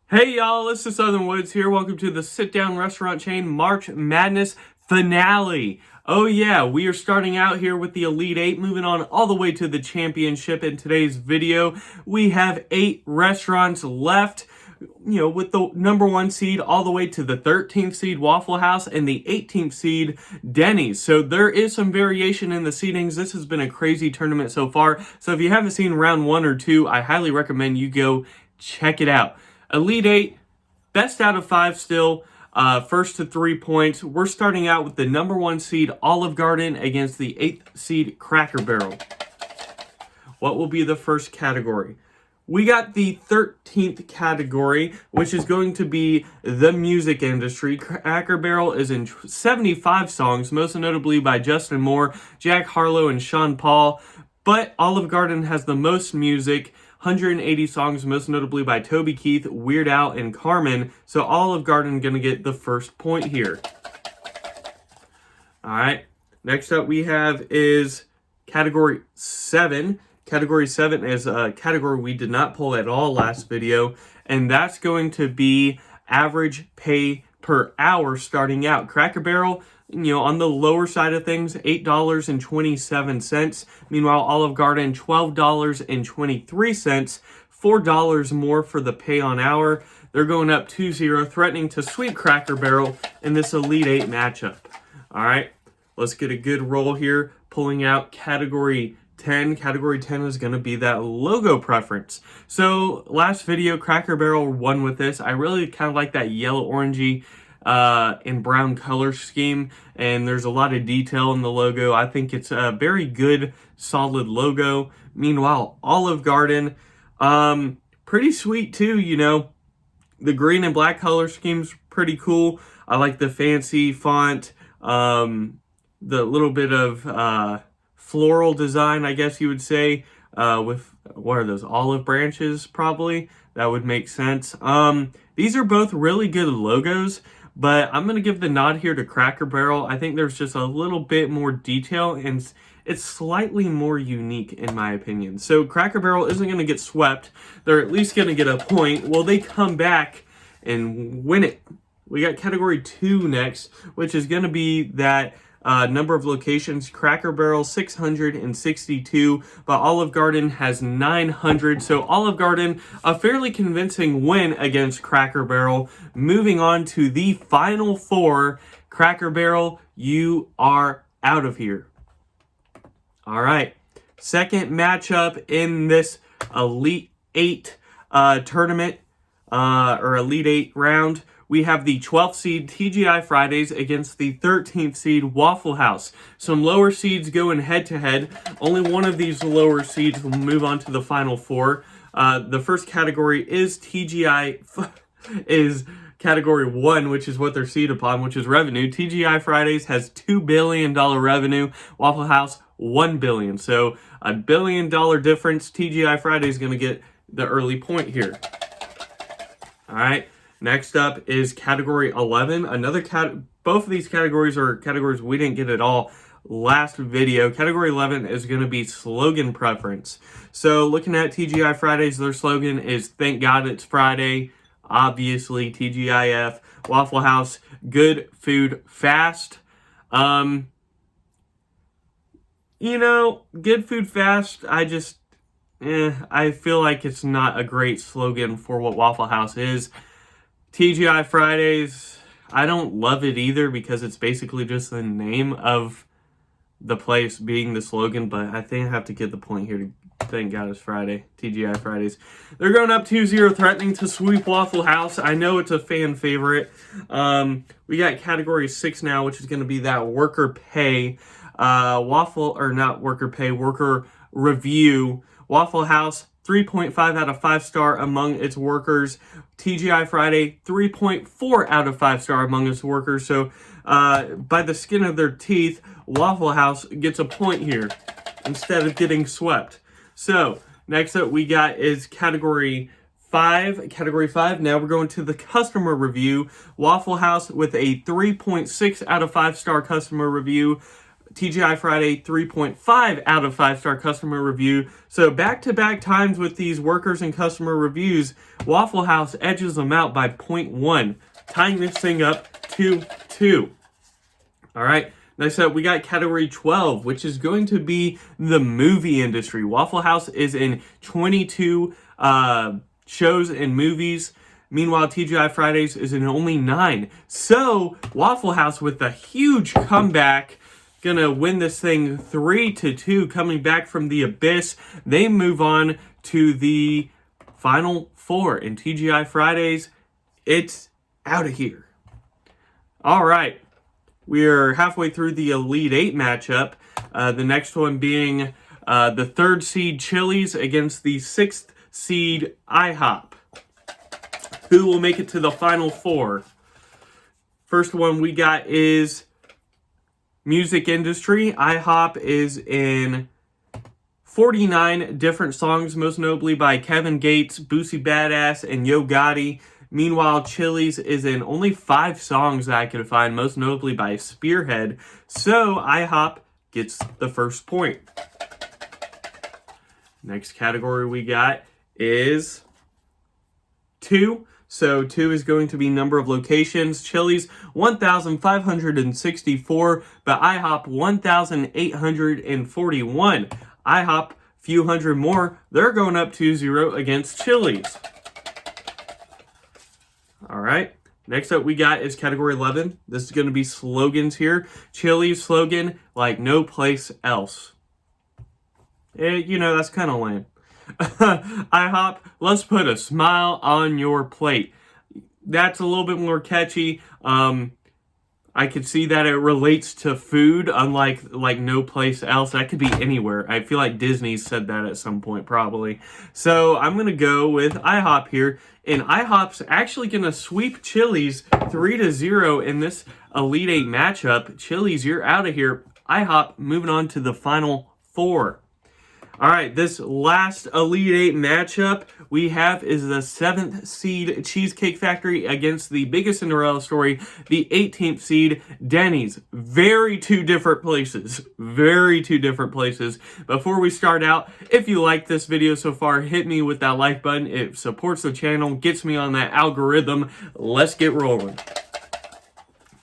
Hey y'all, this is Southern Woods here. Welcome to the Sit Down Restaurant Chain March Madness finale. Oh yeah, we are starting out here with the Elite Eight, moving on all the way to the championship. In today's video, we have 8 restaurants left, with the number 1 seed all the way to the 13th seed Waffle House and the 18th seed Denny's. So there is some variation in the seedings. This has been a crazy tournament so far. So if you haven't seen round 1 or 2, I highly recommend you go check it out. Elite Eight, best out of 5 still, first to 3 points. We're starting out with the number 1 seed Olive Garden against the 8th seed Cracker Barrel. What will be the first category? We got the 13th category, which is going to be the music industry. Cracker Barrel is in 75 songs, most notably by Justin Moore, Jack Harlow, and Sean Paul. But Olive Garden has the most music, 180 songs, most notably by Toby Keith, Weird Al, and Carmen. So Olive Garden going to get the first point here. All right. Next up we have is category 7. Category 7 is a category we did not pull at all last video, and that's going to be average pay per hour starting out. Cracker Barrel, on the lower side of things, $8.27. Meanwhile, Olive Garden, $12.23, $4 more for the pay on hour. They're going up 2-0, threatening to sweep Cracker Barrel in this Elite 8 matchup. All right, let's get a good roll here, pulling out category 10. Category 10 is going to be that logo preference. So last video, Cracker Barrel won with this. I really kind of like that yellow orangey and brown color scheme, and there's a lot of detail in the logo. I think it's a very good, solid logo. Meanwhile, Olive Garden, pretty sweet too, The green and black color scheme's pretty cool. I like the fancy font, the little bit of floral design, I guess you would say, with, what are those, olive branches probably? That would make sense. These are both really good logos, but I'm going to give the nod here to Cracker Barrel. I think there's just a little bit more detail, and it's slightly more unique in my opinion. So Cracker Barrel isn't going to get swept. They're at least going to get a point. Will they come back and win it? We got category 2 next, which is going to be that number of locations. Cracker Barrel 662, but Olive Garden has 900. So Olive Garden, a fairly convincing win against Cracker Barrel. Moving on to the final 4. Cracker Barrel, you are out of here. All right, second matchup in this Elite 8 tournament, or Elite 8 round. We have the 12th seed TGI Fridays against the 13th seed Waffle House. Some lower seeds going head-to-head. Only one of these lower seeds will move on to the final 4. The first category is category 1, which is what they're seeded upon, which is revenue. TGI Fridays has $2 billion revenue. Waffle House, $1 billion. So $1 billion difference. TGI Fridays is going to get the early point here. All right. Next up is category 11. Both of these categories are categories we didn't get at all last video. Category 11 is going to be slogan preference. So looking at TGI Fridays, their slogan is "Thank God It's Friday." Obviously, TGIF. Waffle House, good food fast. Good food fast. I feel like it's not a great slogan for what Waffle House is. TGI Fridays, I don't love it either because it's basically just the name of the place being the slogan, but I think I have to get the point here to thank God it's Friday. TGI Fridays. They're going up 2-0, threatening to sweep Waffle House. I know it's a fan favorite. We got category 6 now, which is going to be that worker pay. Worker review. Waffle House, 3.5 out of 5 star among its workers. TGI Friday, 3.4 out of 5 star among its workers. So by the skin of their teeth, Waffle House gets a point here instead of getting swept. So next up we got is category 5. Category 5, now we're going to the customer review. Waffle House with a 3.6 out of 5 star customer review. TGI Friday 3.5 out of 5-star customer review. So back-to-back times with these workers and customer reviews, Waffle House edges them out by 0.1, tying this thing up 2-2. All right, next up we got category 12, which is going to be the movie industry. Waffle House is in 22 shows and movies. Meanwhile, TGI Fridays is in only 9. So Waffle House with a huge comeback, gonna win this thing 3-2, coming back from the abyss. They move on to the final 4 in TGI Fridays. It's out of here. All right, we're halfway through the Elite 8 matchup. The next one being the 3rd seed Chili's against the 6th seed IHOP. Who will make it to the final 4? First one we got is music industry. IHOP is in 49 different songs, most notably by Kevin Gates, Boosie Badass, and Yo Gotti. Meanwhile, Chili's is in only 5 songs that I could find, most notably by Spearhead. So IHOP gets the first point. Next category we got is 2. So 2 is going to be number of locations. Chili's 1,564, but IHOP 1,841. IHOP, few hundred more. They're going up 2-0 against Chili's. All right. Next up we got is category 11. This is going to be slogans here. Chili's slogan, like no place else. That's kind of lame. IHOP, let's put a smile on your plate. That's a little bit more catchy. I could see that it relates to food, unlike like no place else. That could be anywhere. I feel like Disney said that at some point, probably. So I'm going to go with IHOP here. And IHOP's actually going to sweep Chili's 3-0 in this Elite 8 matchup. Chili's, you're out of here. IHOP moving on to the final 4. All right, this last Elite 8 matchup we have is the 7th seed Cheesecake Factory against the biggest Cinderella story, the 18th seed Denny's. Very two different places. Before we start out, if you like this video so far, hit me with that like button. It supports the channel, gets me on that algorithm. Let's get rolling.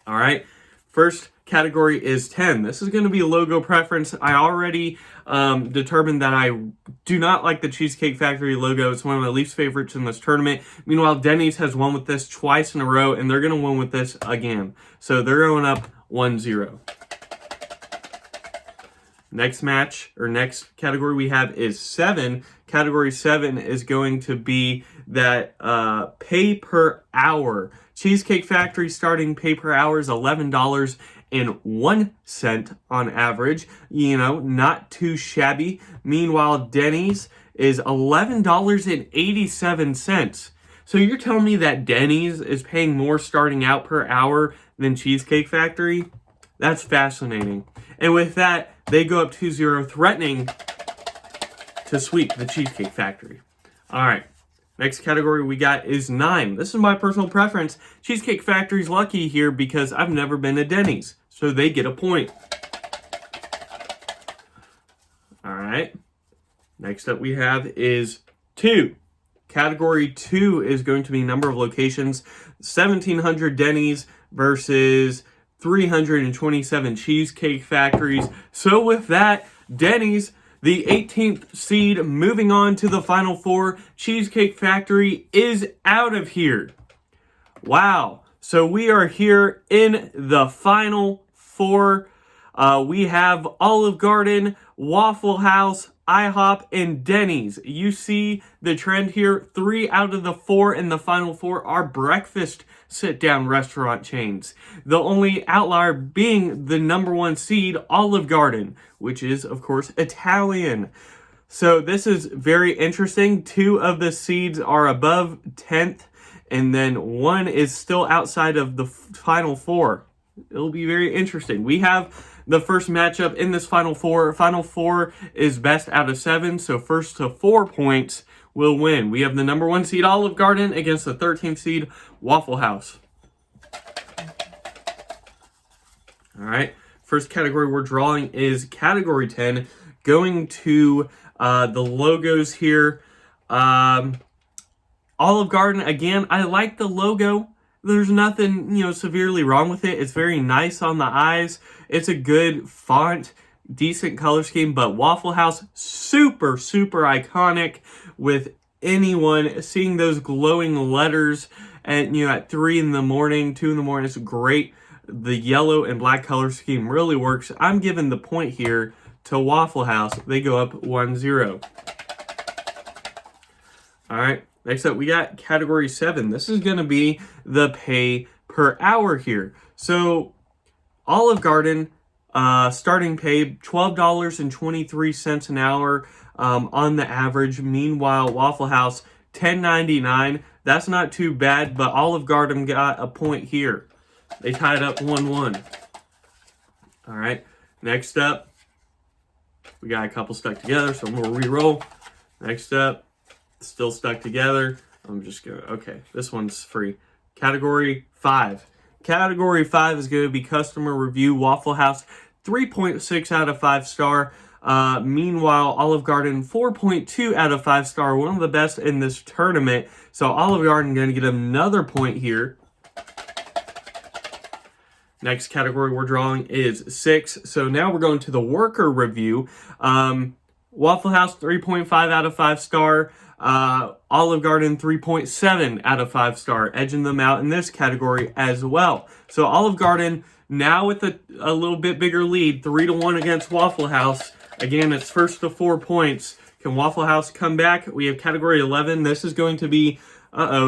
All right, first category is 10. This is going to be logo preference. I already determined that I do not like the Cheesecake Factory logo. It's one of my least favorites in this tournament. Meanwhile, Denny's has won with this twice in a row, and they're going to win with this again. So they're going up 1-0. Next category we have is 7. Category 7 is going to be that pay per hour. Cheesecake Factory starting pay per hour is $11.01 on average. Not too shabby. Meanwhile, Denny's is $11.87. So you're telling me that Denny's is paying more starting out per hour than Cheesecake Factory? That's fascinating. And with that, they go up 2-0, threatening to sweep the Cheesecake Factory. All right. Next category we got is 9. This is my personal preference. Cheesecake Factory's lucky here because I've never been to Denny's, so they get a point. All right. Next up we have is 2. Category 2 is going to be number of locations. 1,700 Denny's versus 327 Cheesecake Factories. So with that, Denny's, the 18th seed, moving on to the final 4. Cheesecake Factory is out of here. Wow. So we are here in the final 4. We have Olive Garden, Waffle House, IHOP, and Denny's. You see the trend here. 3 out of the 4 in the final 4 are breakfast sit-down restaurant chains. The only outlier being the number 1 seed, Olive Garden, which is, of course, Italian. So this is very interesting. 2 of the seeds are above 10th, and then 1 is still outside of the final 4. It'll be very interesting. We have the first matchup in this final 4. Final 4 is best out of 7, so first to 4 points will win. We have the number 1 seed Olive Garden against the 13th seed Waffle House. All right. First category we're drawing is category 10, going to the logos here. Olive Garden, again, I like the logo. There's nothing, severely wrong with it. It's very nice on the eyes. It's a good font, decent color scheme, but Waffle House, super, super iconic with anyone seeing those glowing letters at 3 in the morning, 2 in the morning. It's great. The yellow and black color scheme really works. I'm giving the point here to Waffle House. They go up 1-0. All right, next up we got category 7. This is going to be the pay per hour here. So Olive Garden, starting pay $12.23 an hour on the average. Meanwhile, Waffle House, $10.99. That's not too bad, but Olive Garden got a point here. They tied up 1-1. All right, next up, we got a couple stuck together, so we'll re-roll. Next up, still stuck together. I'm just going to, okay, this one's free. Category 5. Category 5 is going to be customer review. Waffle House, 3.6 out of 5 star. Meanwhile, Olive Garden, 4.2 out of 5 star. One of the best in this tournament. So Olive Garden going to get another point here. Next category we're drawing is 6. So now we're going to the worker review. Waffle House, 3.5 out of 5 star. Olive Garden, 3.7 out of 5 star. Edging them out in this category as well. So Olive Garden now with a little bit bigger lead, 3-1 against Waffle House. Again, it's first to 4 points. Can Waffle House come back? We have category 11. This is going to be,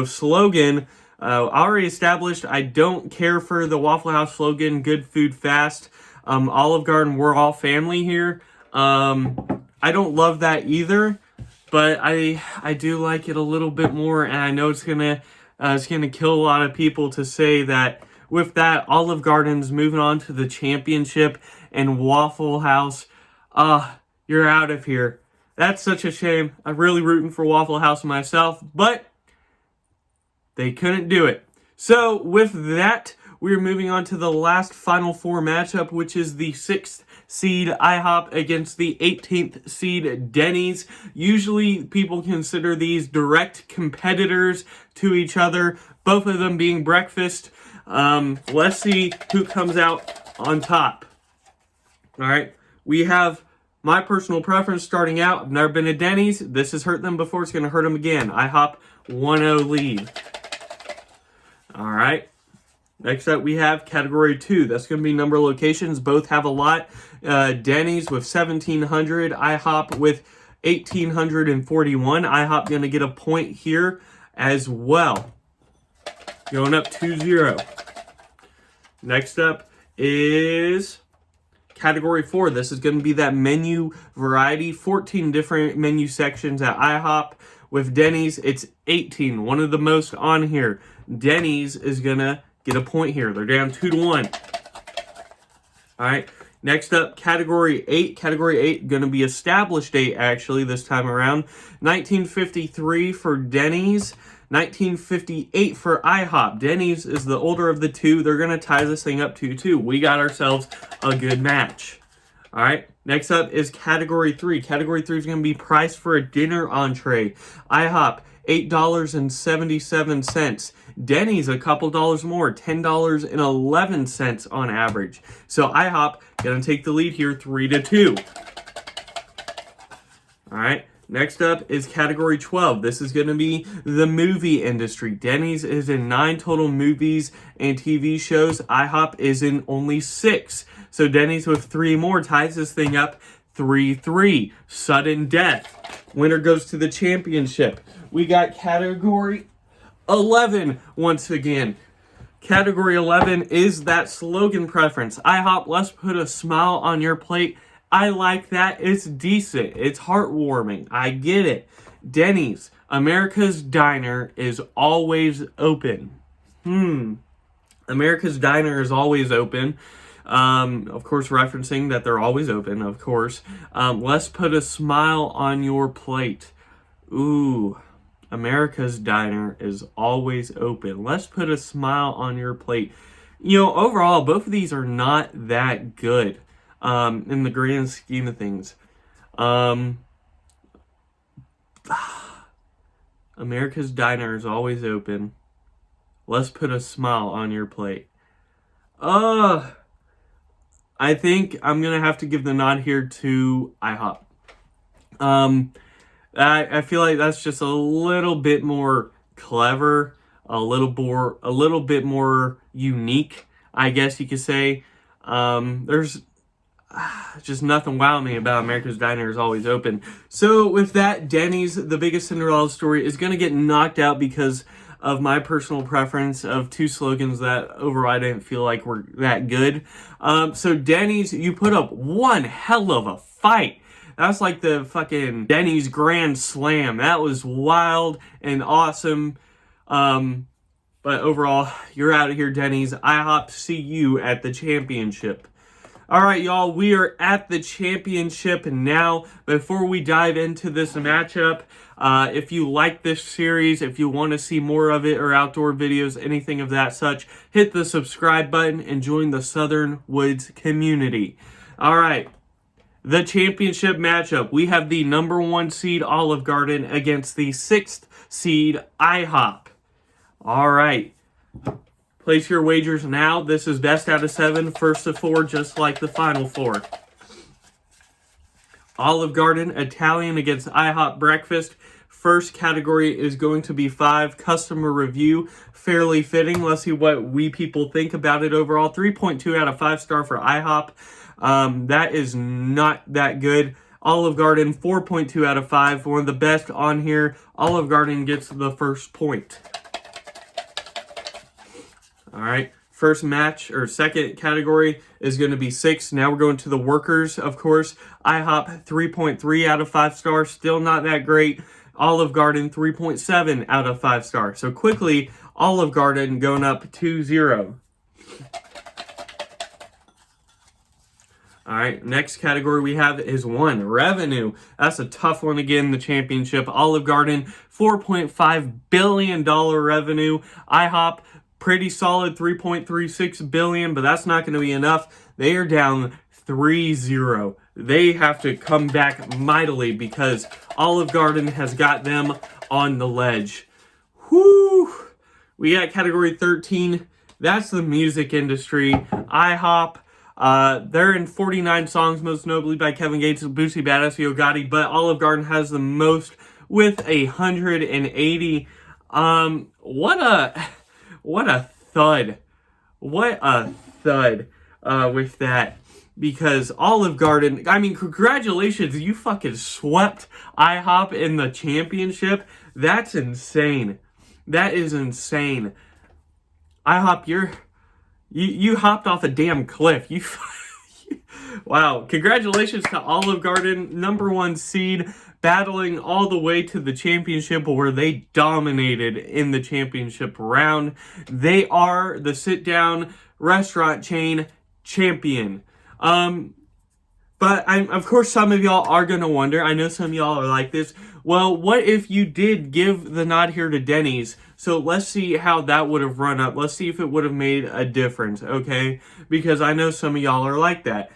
slogan. Already established, I don't care for the Waffle House slogan, good food fast. Olive Garden, we're all family here. I don't love that either, but I do like it a little bit more, and I know it's gonna kill a lot of people to say that. With that, Olive Garden's moving on to the championship, and Waffle House, you're out of here. That's such a shame. I'm really rooting for Waffle House myself, but they couldn't do it. So with that, we're moving on to the last Final Four matchup, which is the 6th seed IHOP against the 18th seed Denny's. Usually people consider these direct competitors to each other, both of them being breakfast. Let's see who comes out on top. All right, we have my personal preference starting out. I've never been to Denny's. This has hurt them before. It's going to hurt them again. IHOP 1-0 lead. All right. Next up, we have category 2. That's going to be number of locations. Both have a lot. Denny's with 1,700. IHOP with 1,841. IHOP going to get a point here as well. Going up 2-0. Next up is category 4. This is going to be that menu variety. 14 different menu sections at IHOP. With Denny's, it's 18. One of the most on here. Denny's is going to get a point here. They're down 2-1. All right. Next up, category 8. Category 8 going to be established 8 actually this time around. 1953 for Denny's. 1958 for IHOP. Denny's is the older of the two. They're going to tie this thing up 2-2. We got ourselves a good match. All right. Next up is category 3. Category 3 is going to be price for a dinner entree. IHOP, $8.77. Denny's, a couple dollars more, $10.11 on average. So IHOP going to take the lead here, 3-2. All right. Next up is category 12. This is going to be the movie industry. Denny's is in 9 total movies and TV shows. IHOP is in only 6. So Denny's with 3 more ties this thing up 3-3. Sudden death. Winner goes to the championship. We got category 11 once again. Category 11 is that slogan preference. IHOP, let's put a smile on your plate. I like that. It's decent. It's heartwarming. I get it. Denny's, America's Diner is always open. America's Diner is always open. Of course, referencing that they're always open, of course. Let's put a smile on your plate. Ooh, America's Diner is always open. Let's put a smile on your plate. overall, both of these are not that good in the grand scheme of things. America's Diner is always open. Let's put a smile on your plate. I think I'm going to have to give the nod here to IHOP. I feel like that's just a little bit more clever, a little bit more unique, I guess you could say. There's just nothing wowing me about America's Diner is always open. So with that, Denny's, the biggest Cinderella story, is going to get knocked out because of my personal preference of two slogans that overall I didn't feel like were that good. So Denny's, you put up one hell of a fight. That's like the fucking Denny's Grand Slam. That was wild and awesome. But overall, you're out of here, Denny's. IHOP, see you at the championship. All right, y'all, we are at the championship now. Before we dive into this matchup, if you like this series, if you want to see more of it or outdoor videos, anything of that such, hit the subscribe button and join the Southern Woods community. All right, the championship matchup. We have the number 1 seed Olive Garden against the 6th seed IHOP. All right. Place your wagers now. This is best out of 7, first to 4, just like the final 4. Olive Garden, Italian against IHOP Breakfast. First category is going to be 5, customer review. Fairly fitting. Let's see what we people think about it overall. 3.2 out of 5 star for IHOP. That is not that good. Olive Garden, 4.2 out of 5. One of the best on here. Olive Garden gets the first point. All right, first match or second category is going to be 6. Now we're going to the workers, of course. IHOP, 3.3 out of 5 stars. Still not that great. Olive Garden, 3.7 out of 5 stars. So quickly, Olive Garden going up 2-0. All right, next category we have is 1, revenue. That's a tough one again, the championship. Olive Garden, $4.5 billion revenue. IHOP, pretty solid, $3.36 billion, but that's not going to be enough. They are down 3-0. They have to come back mightily because Olive Garden has got them on the ledge. Whoo! We got category 13. That's the music industry. IHOP. They're in 49 songs, most notably by Kevin Gates, Boosie Badass, Yo Gotti, but Olive Garden has the most with 180. What a thud. What a thud with that. Because Olive Garden, I mean, congratulations, you fucking swept IHOP in the championship. That's insane. That is insane. IHOP, you hopped off a damn cliff. Wow. Congratulations to Olive Garden, number 1 seed, battling all the way to the championship where they dominated in the championship round. They are the sit-down restaurant chain champion. But of course, some of y'all are going to wonder, I know some of y'all are like this, well, what if you did give the nod here to Denny's? So let's see how that would have run up. Let's see if it would have made a difference, okay? Because I know some of y'all are like that.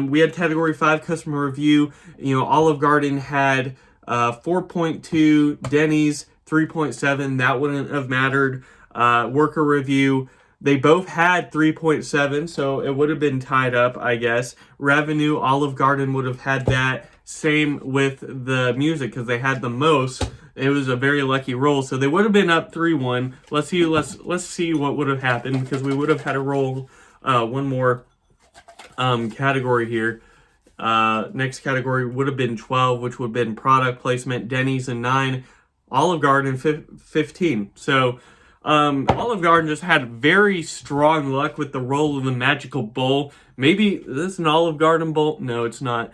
We had category 5 customer review. Olive Garden had 4.2, Denny's 3.7. That wouldn't have mattered. Worker review, they both had 3.7, so it would have been tied up, I guess. Revenue, Olive Garden would have had that. Same with the music, because they had the most. It was a very lucky roll, so they would have been up 3-1. Let's see what would have happened, because we would have had to roll one more category here. Next category would have been 12, which would have been product placement. Denny's and 9, Olive Garden 15. So Olive Garden just had very strong luck with the roll of the magical bowl. Maybe this is an Olive Garden bowl? No, it's not.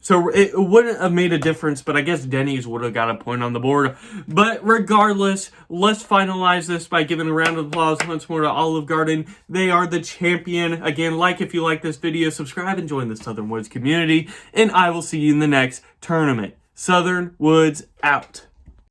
So it wouldn't have made a difference, but I guess Denny's would have got a point on the board. But regardless, let's finalize this by giving a round of applause once more to Olive Garden. They are the champion. Again, if you like this video, subscribe and join the Southern Woods community, and I will see you in the next tournament. Southern Woods out.